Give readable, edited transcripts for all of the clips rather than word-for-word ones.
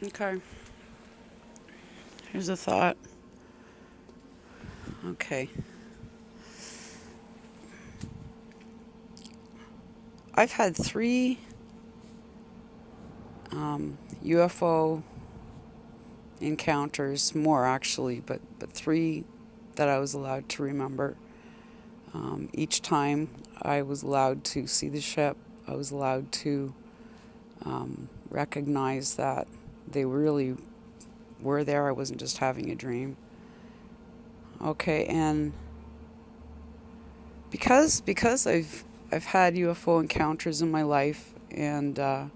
Okay. Here's a thought. Okay. I've had three UFO encounters, more actually, but three that I was allowed to remember. Each time I was allowed to see the ship, I was allowed to recognize that they really were there. I wasn't just having a dream. Okay, and because I've had UFO encounters in my life, and I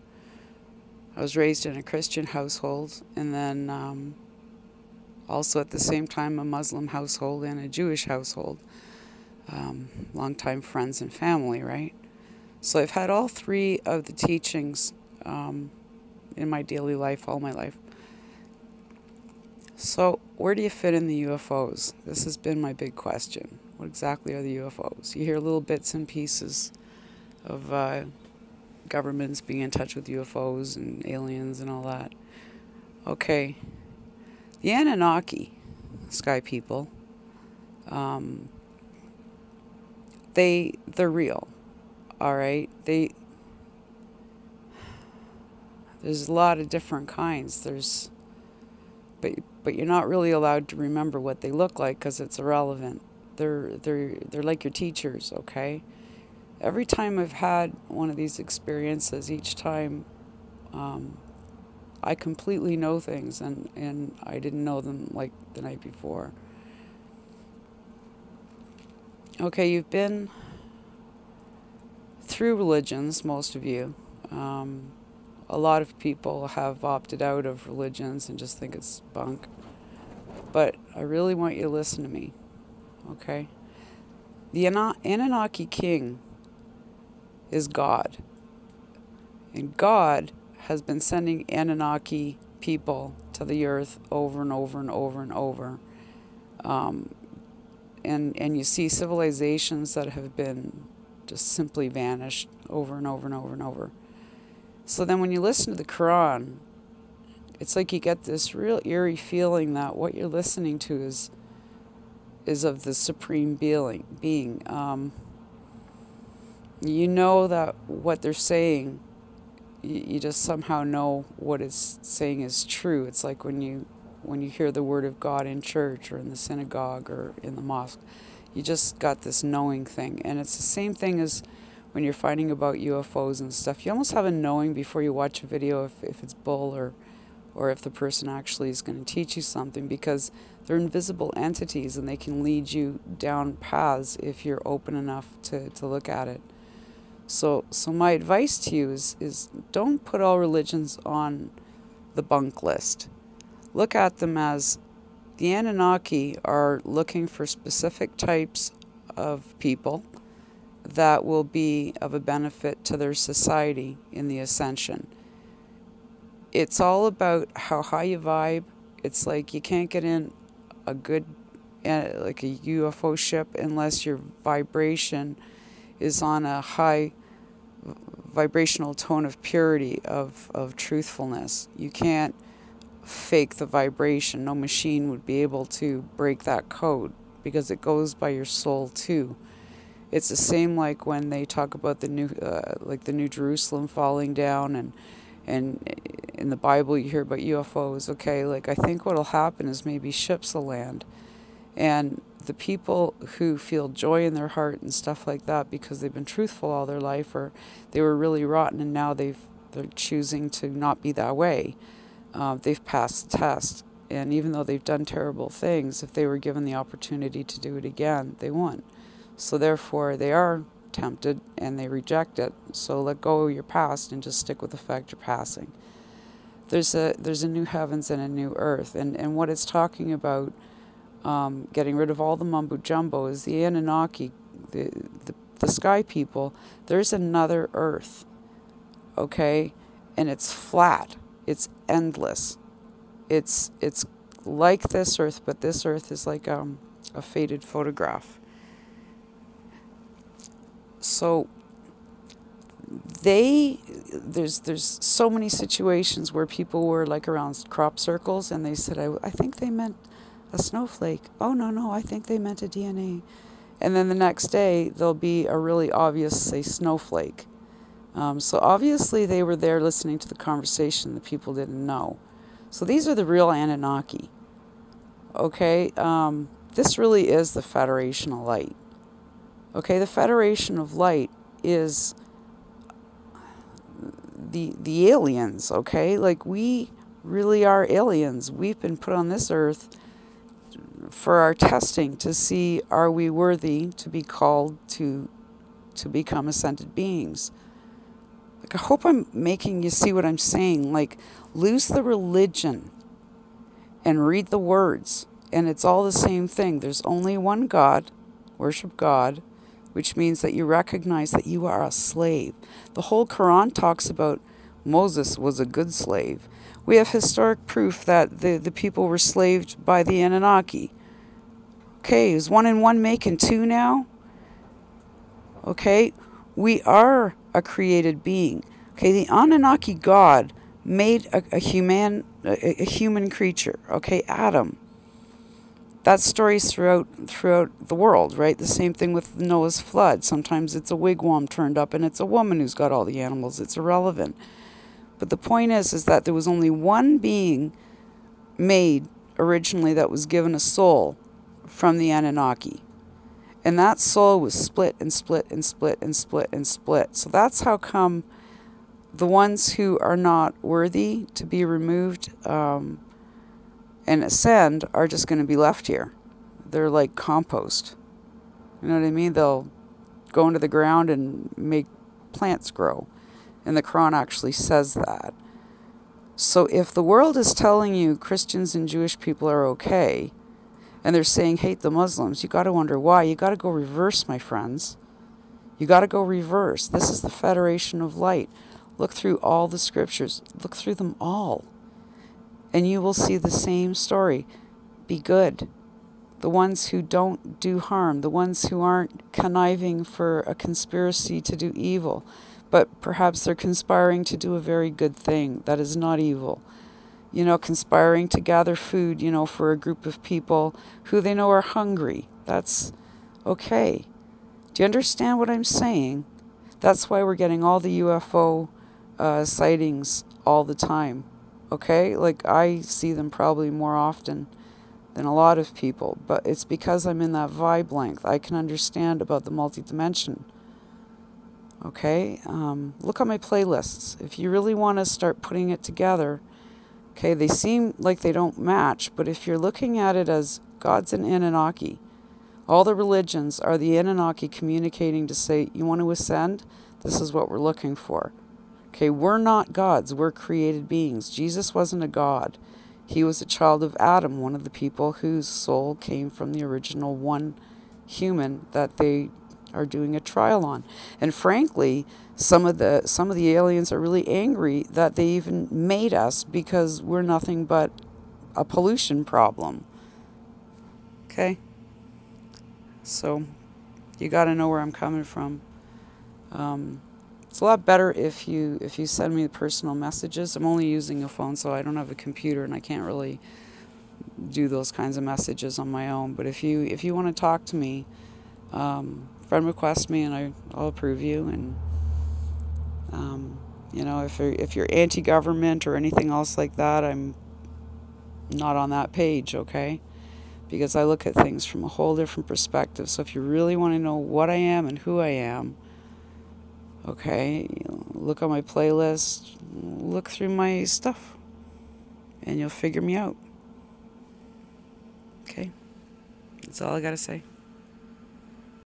was raised in a Christian household, and then also at the same time a Muslim household and a Jewish household. Longtime friends and family, right? So I've had all three of the teachings in my daily life, all my life. So where do you fit in the UFOs? This has been my big question. What exactly are the UFOs? You hear little bits and pieces of governments being in touch with UFOs and aliens and all that. Okay, the Anunnaki, sky people, um, they're real. All right, there's a lot of different kinds. But you're not really allowed to remember what they look like because it's irrelevant. They're like your teachers. Okay, every time I've had one of these experiences, each time I completely know things, and I didn't know them like the night before. Okay, you've been through religions, most of you. Um, a lot of people have opted out of religions and just think it's bunk. But I really want you to listen to me, okay? The Anunnaki king is God. And God has been sending Anunnaki people to the earth over and over and over and over. Um, and you see civilizations that have been just simply vanished over and over and over and over. So then when you listen to the Quran, it's like you get this real eerie feeling that what you're listening to is of the supreme being. You know that what they're saying, you just somehow know what it's saying is true. It's like when you hear the word of God in church or in the synagogue or in the mosque, you just got this knowing thing. And it's the same thing as when you're finding about UFOs and stuff. You almost have a knowing before you watch a video if it's bull or if the person actually is going to teach you something, because they're invisible entities and they can lead you down paths if you're open enough to look at it. So my advice to you is don't put all religions on the bunk list. Look at them as the Anunnaki are looking for specific types of people that will be of a benefit to their society in the ascension. It's all about how high you vibe. It's like you can't get in a good, like a UFO ship unless your vibration is on a high vibrational tone of purity, of truthfulness. You can't fake the vibration. No machine would be able to break that code because it goes by your soul too. It's the same like when they talk about the New Jerusalem falling down, and in the Bible you hear about UFOs. Okay, like I think what'll happen is maybe ships will land, and the people who feel joy in their heart and stuff like that because they've been truthful all their life, or they were really rotten and now they're choosing to not be that way. They've passed the test, and even though they've done terrible things, if they were given the opportunity to do it again, they won. So therefore, they are tempted and they reject it. So let go of your past and just stick with the fact you're passing. There's a new heavens and a new earth, and what it's talking about, getting rid of all the mumbo jumbo, is the Anunnaki, the sky people. There's another earth, okay, and it's flat. It's endless. It's like this earth, but this earth is like a faded photograph. So there's so many situations where people were like around crop circles and they said, I think they meant a snowflake. Oh, no, I think they meant a DNA. And then the next day, there'll be a really obvious, say, snowflake. So obviously they were there listening to the conversation that people didn't know. So these are the real Anunnaki. Okay? This really is the Federation of Light. Okay? The Federation of Light is the aliens, okay? Like, we really are aliens. We've been put on this earth for our testing to see, are we worthy to be called to become ascended beings. Like, I hope I'm making you see what I'm saying. Like, lose the religion and read the words, and it's all the same thing. There's only one God. Worship God, which means that you recognize that you are a slave. The whole Quran talks about Moses was a good slave. We have historic proof that the people were slaved by the Anunnaki. Okay, is 1 and 1 making 2 now? Okay, we are a created being. Okay, the Anunnaki God made a human creature. Okay, Adam. That story's throughout the world, right? The same thing with Noah's flood. Sometimes it's a wigwam turned up and it's a woman who's got all the animals. It's irrelevant. But the point is that there was only one being made originally that was given a soul from the Anunnaki. And that soul was split and split and split and split and split. So that's how come the ones who are not worthy to be removed and ascend are just going to be left here. They're like compost. You know what I mean? They'll go into the ground and make plants grow. And the Quran actually says that. So if the world is telling you Christians and Jewish people are okay, and they're saying hate the Muslims, you got to wonder why. You got to go reverse, my friends. You got to go reverse. This is the Federation of Light. Look through all the scriptures. Look through them all. And you will see the same story. Be good. The ones who don't do harm. The ones who aren't conniving for a conspiracy to do evil. But perhaps they're conspiring to do a very good thing. That is not evil. You know, conspiring to gather food, you know, for a group of people who they know are hungry. That's okay. Do you understand what I'm saying? That's why we're getting all the UFO sightings all the time. Okay? Like, I see them probably more often than a lot of people. But it's because I'm in that vibe length. I can understand about the multidimension. Okay? Look at my playlists. If you really want to start putting it together, okay, they seem like they don't match, but if you're looking at it as God's an Anunnaki, all the religions are the Anunnaki communicating to say, you want to ascend? This is what we're looking for. Okay, we're not gods, we're created beings. Jesus wasn't a god. He was a child of Adam, one of the people whose soul came from the original one human that they are doing a trial on. And frankly, some of the aliens are really angry that they even made us, because we're nothing but a pollution problem. Okay? So you got to know where I'm coming from. It's a lot better if you send me personal messages. I'm only using a phone, so I don't have a computer and I can't really do those kinds of messages on my own. But if you want to talk to me, friend request me and I'll approve you. And you know, if you're anti-government or anything else like that, I'm not on that page, okay? Because I look at things from a whole different perspective. So if you really want to know what I am and who I am, okay, look on my playlist, look through my stuff, and you'll figure me out. Okay? That's all I gotta say.